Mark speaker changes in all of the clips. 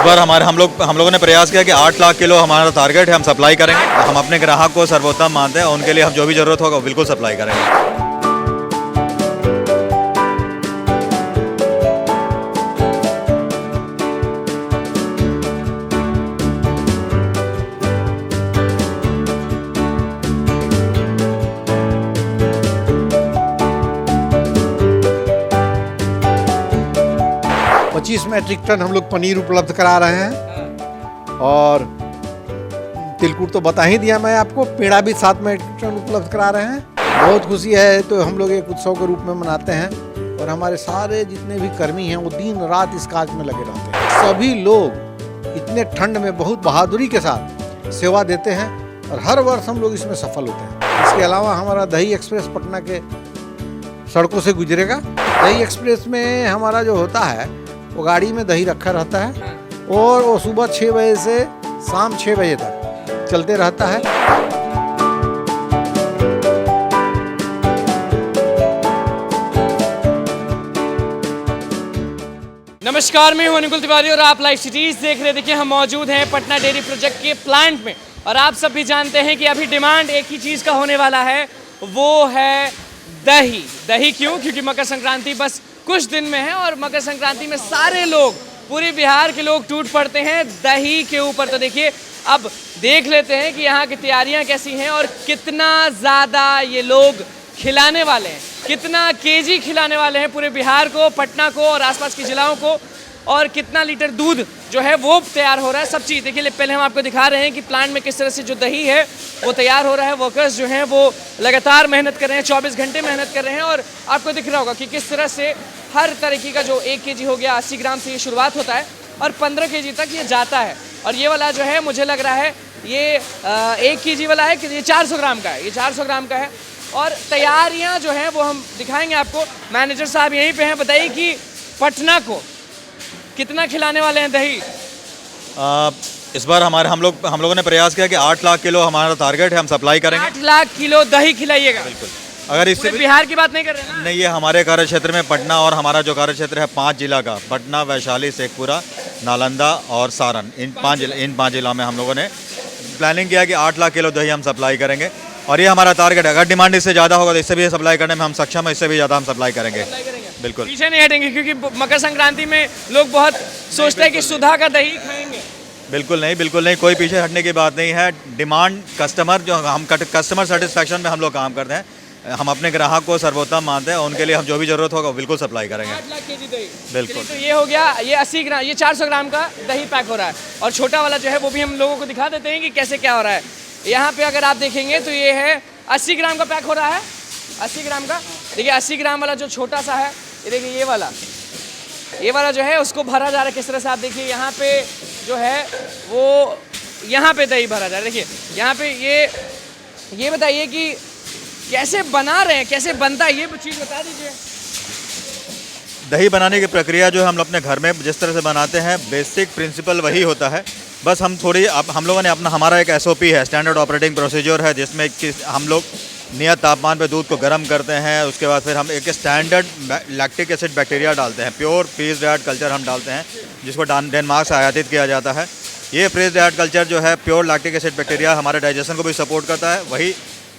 Speaker 1: बार हम लोगों ने प्रयास किया कि 8 लाख किलो हमारा टारगेट है, हम सप्लाई करेंगे। हम अपने ग्राहक को सर्वोत्तम मानते हैं, उनके लिए हम जो भी ज़रूरत होगा वो बिल्कुल सप्लाई करेंगे।
Speaker 2: 25 मैट्रिक टन हम लोग पनीर उपलब्ध करा रहे हैं और तिलकुट तो बता ही दिया मैं आपको, पेड़ा भी 7 मैट्रिक टन उपलब्ध करा रहे हैं। बहुत खुशी है, तो हम लोग एक उत्सव के रूप में मनाते हैं और हमारे सारे जितने भी कर्मी हैं वो दिन रात इस काज में लगे रहते हैं। सभी लोग इतने ठंड में बहुत बहादुरी के साथ सेवा देते हैं और हर वर्ष हम लोग इसमें सफल होते हैं। इसके अलावा हमारा दही एक्सप्रेस पटना के सड़कों से गुजरेगा। दही एक्सप्रेस में हमारा जो होता है वो गाड़ी में दही रखा रहता है और वो सुबह 6 बजे से शाम 6 बजे तक चलते रहता है।
Speaker 3: नमस्कार, मैं हूं अनुकुल तिवारी और आप लाइव सिटीज देख रहे हैं। देखिए, हम मौजूद हैं पटना डेयरी प्रोजेक्ट के प्लांट में और आप सब भी जानते हैं कि अभी डिमांड एक ही चीज़ का होने वाला है, वो है दही। दही क्यों? क्योंकि मकर संक्रांति बस कुछ दिन में है और मकर संक्रांति में सारे लोग, पूरे बिहार के लोग टूट पड़ते हैं दही के ऊपर। तो देखिए, अब देख लेते हैं कि यहाँ की तैयारियाँ कैसी हैं और कितना ज़्यादा ये लोग खिलाने वाले हैं, कितना केजी खिलाने वाले हैं पूरे बिहार को, पटना को और आसपास के जिलाओं को, और कितना लीटर दूध जो है वो तैयार हो रहा है। सब चीज़ देखिए, पहले हम आपको दिखा रहे हैं कि प्लांट में किस तरह से जो दही है वो तैयार हो रहा है। वर्कर्स जो हैं वो लगातार मेहनत कर रहे हैं, 24 घंटे मेहनत कर रहे हैं और आपको दिख रहा होगा कि किस तरह से हर तरीके का जो 1 केजी हो गया, 80 ग्राम से ये शुरुआत होता है और 15 केजी तक ये जाता है। और ये वाला जो है मुझे लग रहा है ये 1 केजी वाला है कि ये 400 ग्राम का है, ये 400 ग्राम का है। और तैयारियाँ जो हैं वो हम दिखाएंगे आपको। मैनेजर साहब यहीं पे हैं, बताइए कि पटना को कितना खिलाने वाले हैं दही?
Speaker 1: इस बार हम लोगों ने प्रयास किया कि 8 लाख किलो हमारा टारगेट है, हम सप्लाई करेंगे।
Speaker 3: 8 लाख किलो दही खिलाइएगा?
Speaker 1: बिल्कुल। अगर इससे
Speaker 3: बिहार की बात नहीं कर रहे हैं ना?
Speaker 1: नहीं, ये हमारे कार्य क्षेत्र में पटना और हमारा जो कार्य क्षेत्र है 5 जिला का, पटना, वैशाली, शेखपुरा, नालंदा और सारण, इन 5 जिला में हम लोगों ने प्लानिंग किया कि 8 लाख किलो दही हम सप्लाई करेंगे और ये हमारा टारगेट है। अगर डिमांड इससे ज़्यादा होगा तो इससे भी सप्लाई करने में हम सक्षम है, इससे भी ज़्यादा हम सप्लाई करेंगे। बिल्कुल,
Speaker 3: पीछे नहीं हटेंगे क्योंकि मकर संक्रांति में लोग बहुत सोचते हैं कि सुधा का दही खाएंगे।
Speaker 1: बिल्कुल नहीं, कोई पीछे हटने की बात नहीं है। डिमांड कस्टमर, जो हम कस्टमर सेटिस्फैक्शन में हम लोग काम करते हैं। हम अपने ग्राहक को सर्वोत्तम मानते हैं, उनके लिए हम जो भी ज़रूरत होगा वो बिल्कुल सप्लाई करेंगे।
Speaker 3: 8 लाख केजी दही।
Speaker 1: बिल्कुल।
Speaker 3: तो ये हो गया, ये 80 ग्राम, ये 400 ग्राम का दही पैक हो रहा है और छोटा वाला जो है वो भी हम लोगों को दिखा देते हैं कि कैसे क्या हो रहा है। यहाँ पे अगर आप देखेंगे तो ये है 80 ग्राम का पैक हो रहा है, 80 ग्राम का। देखिए 80 ग्राम वाला जो छोटा सा है, ये देखिए ये वाला जो है उसको भरा जा रहा है किस तरह से। आप देखिए यहाँ पे जो है वो यहाँ पे दही भरा जा रहा है। देखिए यहाँ पे ये बताइए कि कैसे बना रहे हैं, कैसे बनता है, ये चीज़ बता दीजिए।
Speaker 1: दही बनाने की प्रक्रिया जो हम अपने घर में जिस तरह से बनाते हैं, बेसिक प्रिंसिपल वही होता है। बस हम लोगों ने हमारा एक SOP है, स्टैंडर्ड ऑपरेटिंग प्रोसीजर है, जिसमें कि हम लोग नियत तापमान पे दूध को गर्म करते हैं। उसके बाद फिर हम एक स्टैंडर्ड लैक्टिक एसिड बैक्टीरिया डालते हैं, प्योर फ्रीज ड्राइड कल्चर हम डालते हैं, जिसको डेनमार्क से आयातित किया जाता है। ये फ्रीज ड्राइड कल्चर जो है, प्योर लैक्टिक एसिड बैक्टीरिया, हमारे डाइजेशन को भी सपोर्ट करता है।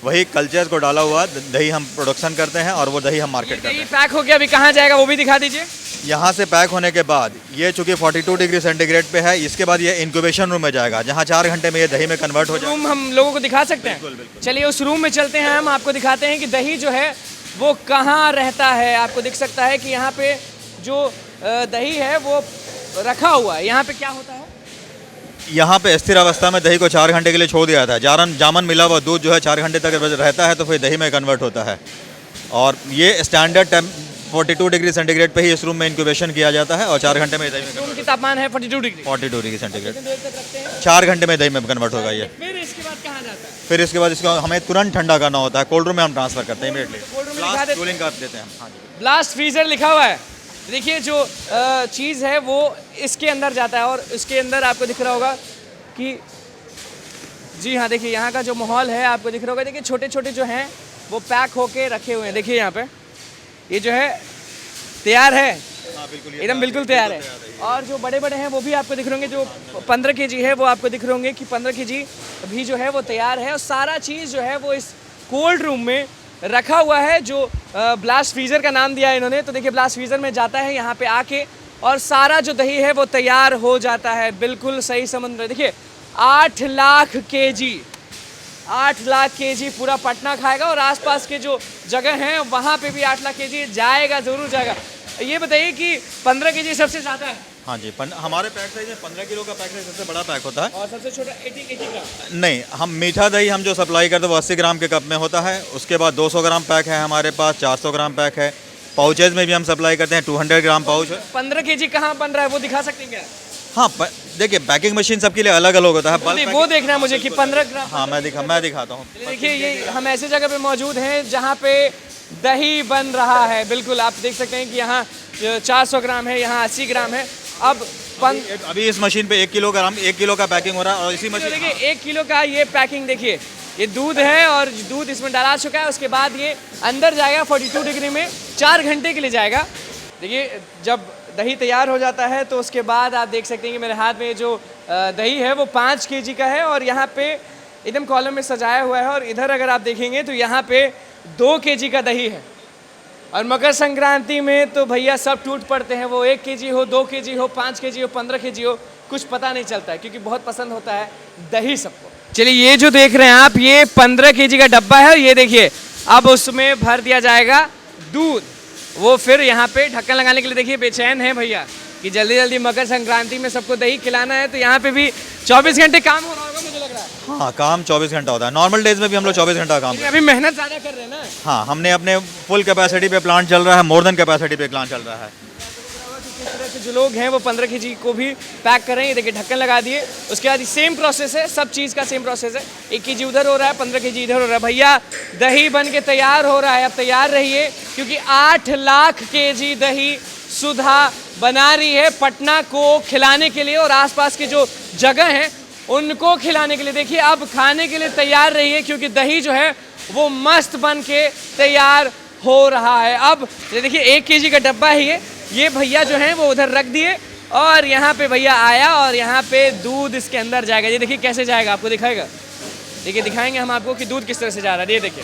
Speaker 1: वही कल्चर को डाला हुआ दही हम प्रोडक्शन करते हैं और वो दही हम मार्केट करते हैं।
Speaker 3: पैक हो गया, अभी कहाँ जाएगा वो भी दिखा दीजिए।
Speaker 1: यहाँ से पैक होने के बाद ये चूँकि 42 डिग्री सेंटीग्रेड पे है, इसके बाद ये इंक्यूबेशन रूम में जाएगा, जहाँ 4 घंटे में ये दही में कन्वर्ट हो जाएगा।
Speaker 3: रूम हम लोगों को दिखा सकते हैं?
Speaker 1: बिल्कुल।
Speaker 3: चलिए उस रूम में चलते हैं, हम आपको दिखाते हैं कि दही जो है वो कहाँ रहता है। आपको दिख सकता है कि यहाँ पे जो दही है वो रखा हुआ है। यहाँ पे क्या होता है?
Speaker 1: यहाँ पे स्थिर अवस्था में दही को 4 घंटे के लिए छोड़ दिया जाता है। जामन मिला हुआ दूध जो है 4 घंटे तक रहता है, तो फिर दही में कन्वर्ट होता है। और ये स्टैंडर्ड 42 डिग्री सेंटीग्रेड पे ही इस रूम में इंक्यूबेशन किया जाता है और 4 घंटे में दही में
Speaker 3: रूम की तापमान है 42 डिग्री
Speaker 1: सेंटीग्रेड।
Speaker 3: देर तक रखते हैं?
Speaker 1: 4 घंटे में दही में कन्वर्ट होगा ये।
Speaker 3: फिर इसके बाद कहाँ जाता है?
Speaker 1: फिर इसके बाद इसको हमें तुरंत ठंडा करना होता है, कोल्ड रूम में हम ट्रांसफर करते हैं इमीडिएटली।
Speaker 3: कोल्ड रूम में दिखा देते
Speaker 1: कूलिंग कर देते हैं। हाँ जी,
Speaker 3: ब्लास्ट फ्रीजर लिखा हुआ है। देखिए जो चीज़ है वो इसके अंदर जाता है और इसके अंदर आपको दिख रहा होगा कि जी हाँ, देखिए यहाँ का जो माहौल है आपको दिख रहा होगा। देखिए छोटे छोटे जो हैं वो पैक होके रखे हुए हैं। देखिए यहाँ पे ये जो है तैयार है,
Speaker 1: बिल्कुल, ये
Speaker 3: एकदम बिल्कुल तैयार है। और जो बड़े बड़े हैं वो भी आपको दिख रहे होंगे, जो 15 केजी है वो आपको दिख रहे होंगे कि 15 केजी भी जो है वो तैयार है। और सारा चीज़ जो है वो इस कोल्ड रूम में रखा हुआ है, जो ब्लास्ट फ्रीज़र का नाम दिया है इन्होंने। तो देखिए ब्लास्ट फ्रीज़र में जाता है यहाँ पे आके, और सारा जो दही है वो तैयार हो जाता है। बिल्कुल सही समुद्र, देखिए 8 लाख केजी, 8 लाख केजी पूरा पटना खाएगा, और आसपास के जो जगह हैं वहाँ पे भी 8 लाख केजी जाएगा, ज़रूर जाएगा। ये बताइए कि 15 केजी सबसे ज़्यादा है?
Speaker 1: हाँ जी, हमारे पैक साइज में 15 किलो का पैक साइज सबसे बड़ा पैक होता है।
Speaker 3: और सबसे छोटा 80 ग्राम?
Speaker 1: नहीं, हम मीठा दही हम जो सप्लाई करते हैं वो 80 ग्राम के कप में होता है। उसके बाद 200 ग्राम पैक है हमारे पास, 400 ग्राम पैक है। पाउचेज में भी हम सप्लाई करते हैं, 200 ग्राम पाउच है।
Speaker 3: 15 केजी कहाँ बन रहा है वो दिखा सकते हैं क्या?
Speaker 1: हाँ, देखिए पैकिंग मशीन सबके लिए अलग अलग होता है।
Speaker 3: वो देखना है मुझे कि 15 ग्राम।
Speaker 1: हाँ, मैं दिखाता हूँ।
Speaker 3: देखिए ये हम ऐसी जगह पे मौजूद हैं जहाँ पे दही बन रहा है। बिल्कुल आप देख सकते हैं कि यहाँ 400 ग्राम है, यहाँ 80 ग्राम है। अब
Speaker 1: अभी इस मशीन पे 1 किलो का पैकिंग हो रहा है। और इसी मशीन
Speaker 3: देखिए 1 किलो का ये पैकिंग, देखिए ये दूध है और दूध इसमें डाला चुका है। उसके बाद ये अंदर जाएगा 42 डिग्री में, 4 घंटे के लिए जाएगा। देखिए जब दही तैयार हो जाता है तो उसके बाद आप देख सकते हैं कि मेरे हाथ में जो दही है वो 5 केजी का है, और यहाँ पे एकदम कॉलम में सजाया हुआ है। और इधर अगर आप देखेंगे तो यहाँ पे 2 केजी का दही है। और मकर संक्रांति में तो भैया सब टूट पड़ते हैं, वो 1 केजी हो, 2 केजी हो, 5 केजी हो, 15 केजी हो, कुछ पता नहीं चलता है, क्योंकि बहुत पसंद होता है दही सबको। चलिए ये जो देख रहे हैं आप, ये 15 केजी का डब्बा है। ये देखिए अब उसमें भर दिया जाएगा दूध। वो फिर यहाँ पे ढक्कन लगाने के लिए देखिए बेचैन है भैया कि जल्दी जल्दी मकर संक्रांति में सबको दही खिलाना है। तो यहाँ पे भी 24 घंटे काम हो रहा होगा मुझे लग रहा है।
Speaker 1: हाँ, काम 24 घंटा होता है। नॉर्मल डेज में भी हम लोग 24 घंटा काम
Speaker 3: अभी मेहनत ज़्यादा कर रहे हैं ना।
Speaker 1: हाँ, हमने अपने फुल कैपेसिटी पे प्लांट चल रहा है, मोर देन कैपेसिटी पे प्लांट चल रहा है।
Speaker 3: किस तरह से जो लोग हैं वो 15 केजी को भी पैक कर रहे हैं। देखिए ढक्कन लगा दिए, उसके बाद सेम प्रोसेस है, सब चीज़ का सेम प्रोसेस है। 1 केजी उधर हो रहा है, 15 केजी इधर हो रहा है। भैया दही बन के तैयार हो रहा है, अब तैयार रहिए, क्योंकि 8 लाख केजी दही सुधा बना रही है पटना को खिलाने के लिए, और आसपास के जो जगह हैं उनको खिलाने के लिए। देखिए अब खाने के लिए तैयार रहिए, क्योंकि दही जो है वो मस्त बन के तैयार हो रहा है। अब ये देखिए 1 केजी का डब्बा है ये भैया जो है वो उधर रख दिए, और यहाँ पे भैया आया और यहाँ पे दूध इसके अंदर जाएगा। ये देखिए कैसे जाएगा, आपको दिखाएगा। देखिए दिखाएंगे हम आपको कि दूध किस तरह से जा रहा है। ये देखिए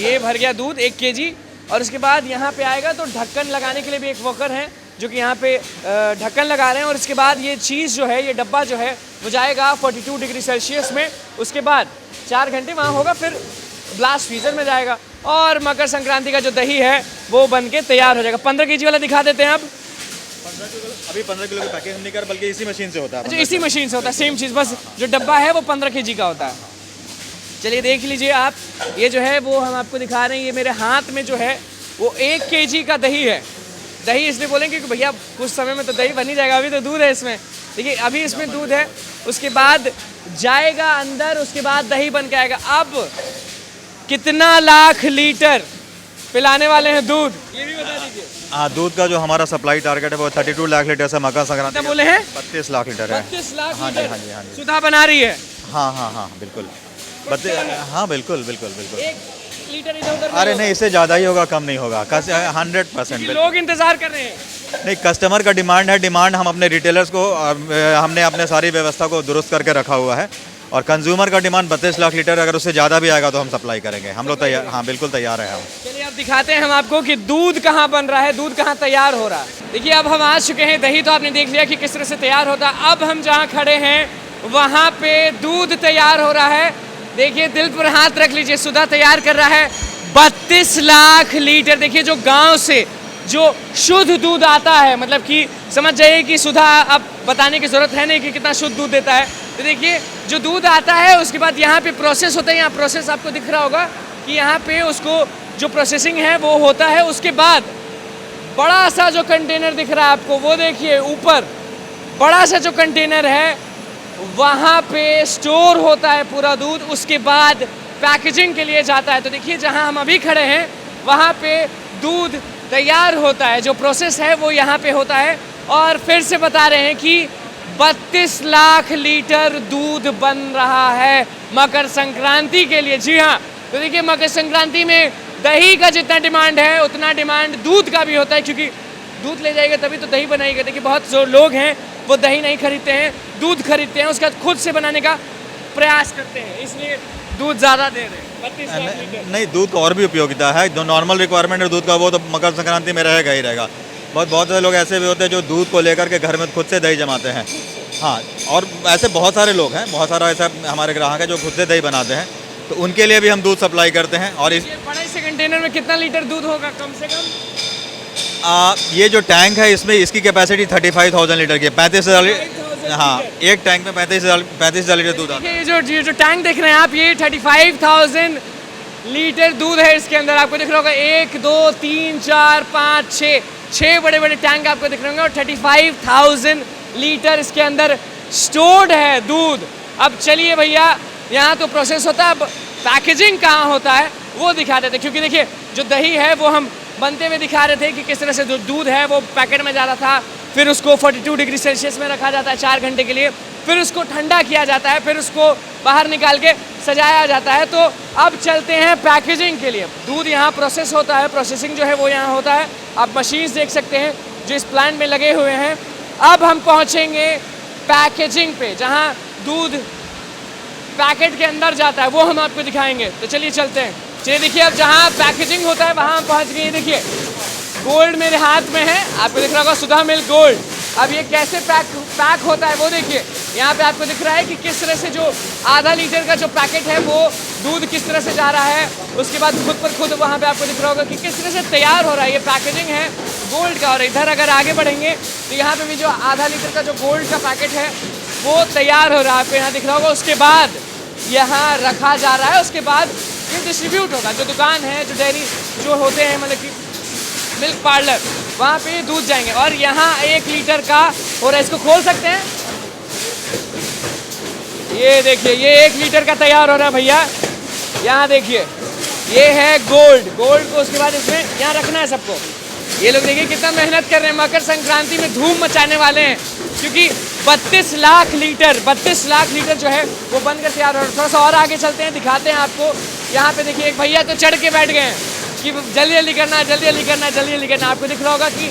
Speaker 3: ये भर गया दूध 1 केजी, और उसके बाद यहाँ पे आएगा तो ढक्कन लगाने के लिए भी एक वर्कर है जो कि यहाँ पे ढक्कन लगा रहे हैं। और इसके बाद ये चीज़ जो है, ये डब्बा जो है वो जाएगा 42 डिग्री सेल्सियस में। उसके बाद 4 घंटे वहाँ होगा, फिर ब्लास्ट फ्रीजर में जाएगा, और मकर संक्रांति का जो दही है वो बन के तैयार हो जाएगा। 15 केजी वाला दिखा देते हैं अब।
Speaker 1: अभी 15 किलो की पैकिंग हम नहीं कर, बल्कि इसी मशीन से होता है।
Speaker 3: अच्छा, इसी मशीन से होता है, सेम चीज़, बस जो डब्बा है वो 15 केजी का होता है। चलिए देख लीजिए आप, ये जो है वो हम आपको दिखा रहे हैं। ये मेरे हाथ में जो है वो 1 केजी का दही है। दही इसलिए बोलेंगे कि भैया कुछ समय में तो दही बन ही जाएगा, अभी तो दूध है इसमें। देखिए अभी इसमें दूध है, उसके बाद जाएगा अंदर, उसके बाद दही बन के आएगा। अब कितना लाख लीटर पिलाने वाले हैं दूध, ये भी बता दीजिए।
Speaker 1: हाँ, दूध का जो हमारा सप्लाई टारगेट है वो 32 लाख लीटर से मकर संक्रांति
Speaker 3: बोले हैं
Speaker 1: 32 लाख लीटर है।
Speaker 3: 32 लाख
Speaker 1: हाँ जी,
Speaker 3: लीटर
Speaker 1: हाँ जी, हाँ जी।
Speaker 3: सुधा बना रही है।
Speaker 1: हाँ बिल्कुल। हाँ बिल्कुल।
Speaker 3: 1 लीटर इधर उधर
Speaker 1: अरे नहीं, इससे ज़्यादा ही होगा, कम नहीं होगा। 100%।
Speaker 3: लोग इंतजार कर रहे हैं।
Speaker 1: नहीं, कस्टमर का डिमांड है। डिमांड हम अपने रिटेलर्स को, हमने अपने सारी व्यवस्था को दुरुस्त करके रखा हुआ है, और कंज्यूमर का डिमांड 32 लाख लीटर, अगर उससे ज़्यादा भी आएगा तो हम सप्लाई करेंगे। हम लोग तैयार, हाँ बिल्कुल तैयार है हम।
Speaker 3: चलिए अब दिखाते हैं हम आपको कि दूध कहाँ बन रहा है, दूध कहाँ तैयार हो रहा है। देखिए अब हम आ चुके हैं, दही तो आपने देख लिया कि किस तरह से तैयार होता है। अब हम जहाँ खड़े हैं वहाँ पे दूध तैयार हो रहा है। देखिए दिल पर हाथ रख लीजिए, सुधा तैयार कर रहा है 32 लाख लीटर। देखिए जो गाँव से जो शुद्ध दूध आता है, मतलब कि समझ जाइए कि सुधा, अब बताने की ज़रूरत है नहीं कि कितना शुद्ध दूध देता है। तो देखिए जो दूध आता है उसके बाद यहाँ पे प्रोसेस होता है। यहाँ प्रोसेस आपको दिख रहा होगा कि यहाँ पे उसको जो प्रोसेसिंग है वो होता है। उसके बाद बड़ा सा जो कंटेनर दिख रहा है आपको, वो देखिए ऊपर बड़ा सा जो कंटेनर है वहाँ पे स्टोर होता है पूरा दूध। उसके बाद पैकेजिंग के लिए जाता है। तो देखिए जहाँ हम अभी खड़े हैं वहाँ पे दूध तैयार होता है, जो प्रोसेस है वो यहाँ पे होता है। और फिर से बता रहे हैं कि 32 लाख लीटर दूध बन रहा है मकर संक्रांति के लिए। जी हाँ, तो देखिए मकर संक्रांति में दही का जितना डिमांड है उतना डिमांड दूध का भी होता है, क्योंकि दूध ले जाइएगा तभी तो दही बनाइएगा। देखिए बहुत जो लोग हैं वो दही नहीं खरीदते हैं, दूध खरीदते हैं, उसके बाद खुद से बनाने का प्रयास करते हैं, इसलिए दूध ज़्यादा दे रहे हैं। 32 लाख लीटर।
Speaker 1: नहीं, दूध का और भी उपयोगिता है। जो नॉर्मल रिक्वायरमेंट है दूध का वो तो मकर संक्रांति में रहेगा ही रहेगा। बहुत से लोग ऐसे भी होते हैं जो दूध को लेकर के घर में खुद से दही जमाते हैं। हाँ, और ऐसे बहुत सारे लोग हैं, बहुत सारा ऐसा हमारे ग्राहक हैं जो खुद से दही बनाते हैं, तो उनके लिए भी हम दूध सप्लाई करते हैं। और
Speaker 3: ये बड़े से कंटेनर में कितना लीटर दूध होगा कम से कम?
Speaker 1: ये जो टैंक है इसमें इसकी कैपेसिटी 35,000 लीटर की है। 35,000। हाँ, एक टैंक में 35,000 लीटर दूध आता है।
Speaker 3: ये जो टैंक देख रहे हैं आप, ये 35,000 लीटर दूध है इसके अंदर। आपको दिख रहा होगा 1 2 3 4 5 6 बड़े बड़े टैंक आपको दिख रहे होंगे और 35,000 लीटर इसके अंदर स्टोर्ड है दूध। अब चलिए भैया, यहाँ तो प्रोसेस होता है, अब पैकेजिंग कहाँ होता है वो दिखा देते हैं। क्योंकि देखिए जो दही है वो हम बनते हुए दिखा रहे थे कि किस तरह से जो दूध है वो पैकेट में जाता था, फिर उसको 42 डिग्री सेल्सियस में रखा जाता है 4 घंटे के लिए, फिर उसको ठंडा किया जाता है, फिर उसको बाहर निकाल के सजाया जाता है। तो अब चलते हैं पैकेजिंग के लिए। दूध यहाँ प्रोसेस होता है, प्रोसेसिंग जो है वो यहाँ होता है। आप मशीन्स देख सकते हैं जो इस प्लांट में लगे हुए हैं। अब हम पहुँचेंगे पैकेजिंग पे, जहाँ दूध पैकेट के अंदर जाता है, वो हम आपको दिखाएंगे। तो चलिए चलते हैं। चलिए देखिए, अब जहाँ पैकेजिंग होता है वहाँ हम पहुँच गए। देखिए गोल्ड मेरे हाथ में है, आपको दिख रहा होगा सुधा मिल्क गोल्ड। अब ये कैसे पैक होता है वो देखिए। यहाँ पे आपको दिख रहा है कि किस तरह से जो आधा लीटर का जो पैकेट है वो दूध किस तरह से जा रहा है। उसके बाद खुद पर खुद वहाँ पे आपको दिख रहा होगा कि किस तरह से तैयार हो रहा है। ये पैकेजिंग है गोल्ड का। और इधर अगर आगे बढ़ेंगे तो यहाँ पे भी जो आधा लीटर का जो गोल्ड का पैकेट है वो तैयार हो रहा है, आपको यहाँ दिख रहा होगा। उसके बाद यहाँ रखा जा रहा है, उसके बाद ये डिस्ट्रीब्यूट होगा। जो दुकान है, जो डेयरी जो होते हैं, मतलब कि मिल्क पार्लर, वहाँ पे दूध जाएंगे। और यहाँ 1 लीटर का हो रहा है, इसको खोल सकते हैं। ये देखिए, ये 1 लीटर का तैयार हो रहा है भैया। यहाँ देखिए, ये है गोल्ड को उसके बाद इसमें यहाँ रखना है सबको। ये लोग देखिए कितना मेहनत कर रहे हैं, मकर संक्रांति में धूम मचाने वाले हैं, क्योंकि 32 लाख लीटर जो है वो बनकर तैयार हो रहा है। थोड़ा सा और आगे चलते हैं, दिखाते हैं आपको। यहाँ पे देखिए एक भैया तो चढ़ के बैठ गए हैं कि जल्दी जल्दी करना। आपको दिख रहा होगा कि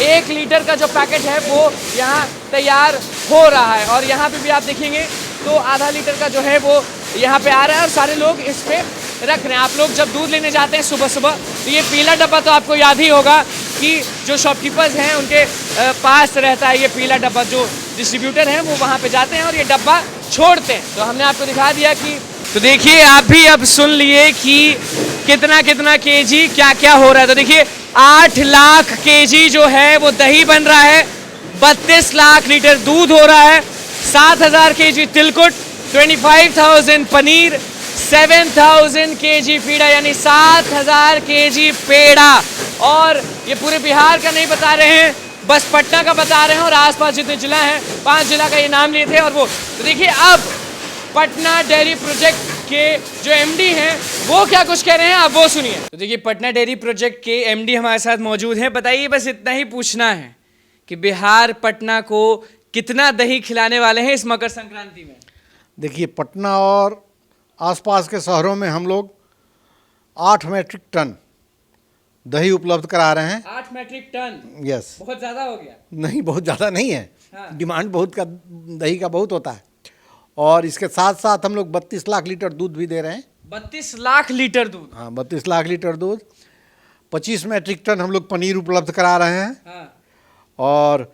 Speaker 3: 1 लीटर का जो पैकेट है वो यहाँ तैयार हो रहा है। और यहाँ पे भी आप देखेंगे तो आधा लीटर का जो है वो यहाँ पे आ रहा है और सारे लोग इस पे रख रहे हैं। आप लोग जब दूध लेने जाते हैं सुबह सुबह तो ये पीला डब्बा तो आपको याद ही होगा कि जो शॉपकीपर्स हैं उनके पास रहता है ये पीला डब्बा। जो डिस्ट्रीब्यूटर हैं वो वहाँ पे जाते हैं और ये डब्बा छोड़ते हैं। तो हमने आपको दिखा दिया कि, तो देखिए आप भी अब सुन लिए कि कितना केजी क्या क्या हो रहा है। तो देखिए 8 लाख केजी जो है वो दही बन रहा है, 32 लाख लीटर दूध हो रहा है, 7,000 केजी तिलकुट, 25,000 पनीर, 7,000 केजी पेड़ा, यानी 7,000 केजी पेड़ा। और ये पूरे बिहार का नहीं बता रहे हैं, बस पटना का बता रहे हैं और आसपास जितने जिला हैं 5 जिला का ये नाम लिए थे। और वो तो देखिए अब पटना डेयरी प्रोजेक्ट के जो एमडी हैं वो क्या कुछ कह रहे हैं, आप वो सुनिए। तो देखिए पटना डेयरी प्रोजेक्ट के एमडी हमारे साथ मौजूद हैं। बताइए, बस इतना ही पूछना है कि बिहार पटना को कितना दही खिलाने वाले हैं इस मकर संक्रांति में?
Speaker 2: देखिए, पटना और आसपास के शहरों में हम लोग 8 मैट्रिक टन दही उपलब्ध करा रहे हैं।
Speaker 3: 8 मैट्रिक टन?
Speaker 2: यस।
Speaker 3: बहुत ज़्यादा हो गया।
Speaker 2: नहीं, बहुत ज़्यादा नहीं है।
Speaker 3: हाँ।
Speaker 2: डिमांड बहुत का दही का बहुत होता है। और इसके साथ साथ हम लोग 32 लाख लीटर दूध भी दे रहे हैं।
Speaker 3: 32 लाख लीटर दूध?
Speaker 2: हाँ, 32 लाख लीटर दूध। 25 मैट्रिक टन हम लोग पनीर उपलब्ध करा रहे हैं।
Speaker 3: हाँ।
Speaker 2: और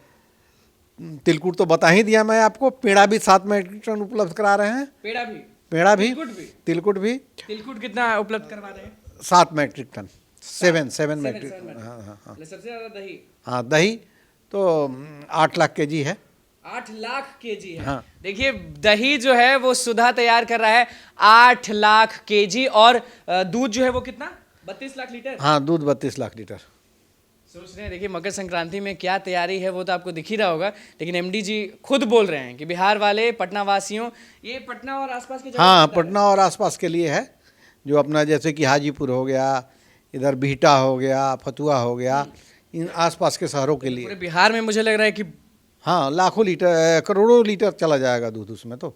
Speaker 2: तिलकुट तो बता ही दिया मैं आपको, पेड़ा भी 7 मैट्रिक टन उपलब्ध करा रहे हैं।
Speaker 3: पेड़ा भी?
Speaker 2: तिलकुट भी।
Speaker 3: तिलकुट कितना उपलब्ध करवा रहे हैं?
Speaker 2: 7 मैट्रिक टन। 7 मैट्रिक। हाँ।
Speaker 3: सबसे ज़्यादा दही?
Speaker 2: हाँ, दही तो 8 लाख केजी है।
Speaker 3: 8 लाख केजी है।
Speaker 2: हाँ।
Speaker 3: देखिए दही जो है वो सुधा तैयार कर रहा है 8 लाख केजी। और दूध जो है वो कितना? 32 लाख लीटर?
Speaker 2: हाँ, दूध 32 लाख लीटर।
Speaker 3: सोच रहे हैं, देखिए मकर संक्रांति में क्या तैयारी है वो तो आपको दिख ही रहा होगा, लेकिन एमडी जी खुद बोल रहे हैं कि बिहार वाले पटना वासियों, ये पटना और आसपास के
Speaker 2: हाँ, पटना और आसपास के लिए है। जो अपना जैसे कि हाजीपुर हो गया, इधर बिहटा हो गया, फतुहा हो गया, इन आसपास के शहरों के लिए।
Speaker 3: पूरे बिहार में मुझे लग रहा है कि
Speaker 2: हाँ, लाखों लीटर, करोड़ों लीटर चला जाएगा दूध उसमें। तो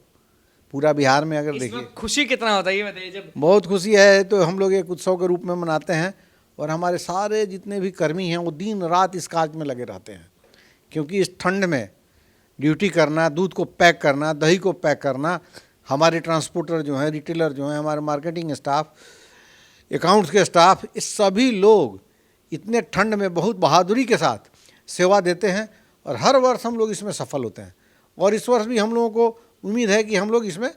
Speaker 2: पूरा बिहार में अगर देखिए,
Speaker 3: खुशी कितना होता है ये बताइए। जब
Speaker 2: बहुत खुशी है। तो हम लोग एक उत्सव के रूप में मनाते हैं और हमारे सारे जितने भी कर्मी हैं वो दिन रात इस काज में लगे रहते हैं, क्योंकि इस ठंड में ड्यूटी करना, दूध को पैक करना, दही को पैक करना, हमारे ट्रांसपोर्टर जो हैं, रिटेलर जो हैं, हमारे मार्केटिंग स्टाफ, अकाउंट्स के स्टाफ, ये सभी लोग इतने ठंड में बहुत बहादुरी के साथ सेवा देते हैं और हर वर्ष हम लोग इसमें सफल होते हैं और इस वर्ष भी हम लोगों को उम्मीद है कि हम लोग इसमें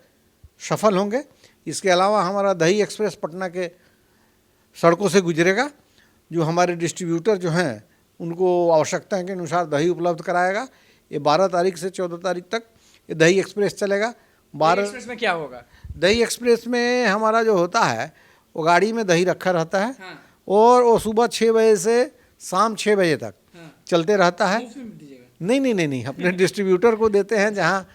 Speaker 2: सफल होंगे। इसके अलावा हमारा दही एक्सप्रेस पटना के सड़कों से गुजरेगा, जो हमारे डिस्ट्रीब्यूटर जो हैं उनको आवश्यकता के अनुसार दही उपलब्ध कराएगा। ये 12 तारीख से 14 तारीख तक ये दही एक्सप्रेस चलेगा। 12
Speaker 3: एक्सप्रेस में क्या होगा?
Speaker 2: दही एक्सप्रेस में हमारा जो होता है वो गाड़ी में दही रखा रहता है
Speaker 3: हाँ।
Speaker 2: और वो सुबह 6 बजे से शाम 6 बजे तक
Speaker 3: हाँ।
Speaker 2: चलते रहता है।
Speaker 3: मुफ्त में दीजिएगा?
Speaker 2: नहीं, अपने डिस्ट्रीब्यूटर को देते हैं, जहाँ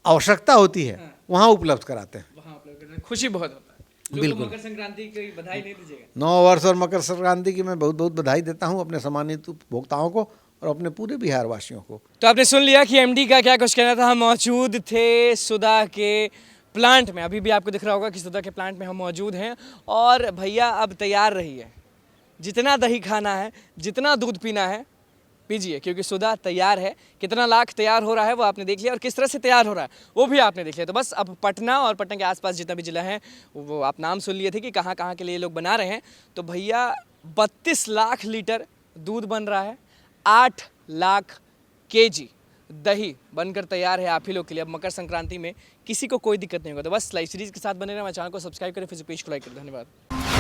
Speaker 2: आवश्यकता होती है वहाँ उपलब्ध कराते हैं।
Speaker 3: वहाँ उपलब्ध करना, खुशी बहुत होता है। लोगों को
Speaker 2: बिल्कुल।
Speaker 3: मकर संक्रांति की बधाई नहीं दीजिएगा?
Speaker 2: नव वर्ष और मकर संक्रांति की मैं बहुत बहुत बधाई देता हूँ अपने सम्मानित उपभोक्ताओं को और अपने पूरे बिहार वासियों को।
Speaker 3: तो आपने सुन लिया कि एमडी का क्या कुछ कहना था। हम मौजूद थे सुधा के प्लांट में, अभी भी आपको दिख रहा होगा कि सुधा के प्लांट में हम मौजूद हैं और भैया अब तैयार रही है, जितना दही खाना है, जितना दूध पीना है पीजिए, क्योंकि सुधा तैयार है। कितना लाख तैयार हो रहा है वो आपने देख लिया और किस तरह से तैयार हो रहा है वो भी आपने देख लिया। तो बस अब पटना और पटना के आसपास जितना भी जिला है वो आप नाम सुन लिए थे कि कहाँ कहाँ के लिए लोग बना रहे हैं। तो भैया 32 लाख लीटर दूध बन रहा है, 8 लाख केजी दही बनकर तैयार है आप ही लोग के लिए। अब मकर संक्रांति में किसी को कोई दिक्कत नहीं होगा। तो बस लाइव सीरीज के साथ बने रहें, हमारे चैनल को सब्सक्राइब करें, फिर से पेज को लाइक करें। धन्यवाद।